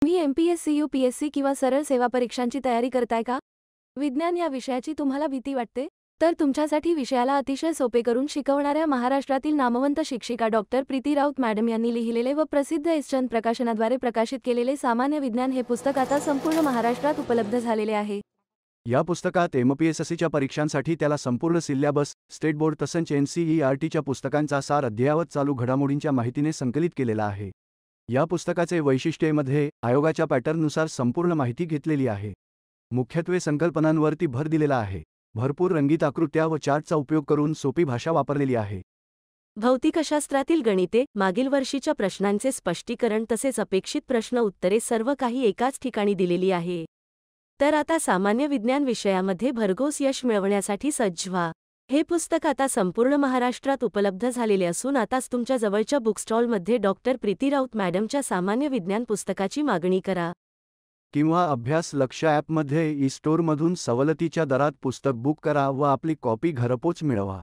तुम्ही MPSC, UPSC किंवा सरळ सेवा परीक्षांची तयारी करताय का? विज्ञान या विषयाची तुम्हाला भीती वाटते? तर तुमच्यासाठी विषयाला अतिशय सोपे करून शिकवणाऱ्या महाराष्ट्रातील नामवंत शिक्षिका डॉक्टर प्रीती राऊत मॅडम यांनी लिहिलेले व प्रसिद्ध एसचंद प्रकाशनाद्वारे प्रकाशित केलेले सामान्य विज्ञान हे पुस्तक आता संपूर्ण महाराष्ट्रात उपलब्ध झालेले आहे. या पुस्तकात MPSCच्या परीक्षांसाठी त्याला संपूर्ण सिलॅबस, स्टेट बोर्ड तसंच NCERTच्या पुस्तकांचा सार अद्ययावत चालू घडामोडींच्या माहितीने संकलित केलेला आहे. या पुस्तकाचे वैशिष्ट्यमध्ये आयोगाच्या पॅटर्ननुसार संपूर्ण माहिती घेतलेली आहे. मुख्यत्वे संकल्पनांवरती भर दिलेला आहे. भरपूर रंगीत आकृत्या व चार्टचा उपयोग करून सोपी भाषा वापरलेली आहे. भौतिकशास्त्रातील गणिते, मागील वर्षीच्या प्रश्नांचे स्पष्टीकरण तसेच अपेक्षित प्रश्न उत्तरे सर्व काही एकाच ठिकाणी दिलेली आहे. तर आता सामान्य विज्ञान विषयामध्ये भरघोस यश मिळवण्यासाठी सज्ज व्हा. हे पुस्तक आता संपूर्ण महाराष्ट्रात उपलब्ध झालेले असून आताच तुमच्या जवळच्या बुकस्टॉलमध्ये डॉक्टर प्रीती राऊत मॅडमच्या सामान्य विज्ञान पुस्तकाची मागणी करा. किंवा अभ्यास लक्ष ॲपमध्ये ई-स्टोअरमधून सवलतीच्या दरात पुस्तक बुक करा व आपली कॉपी घरपोच मिळवा.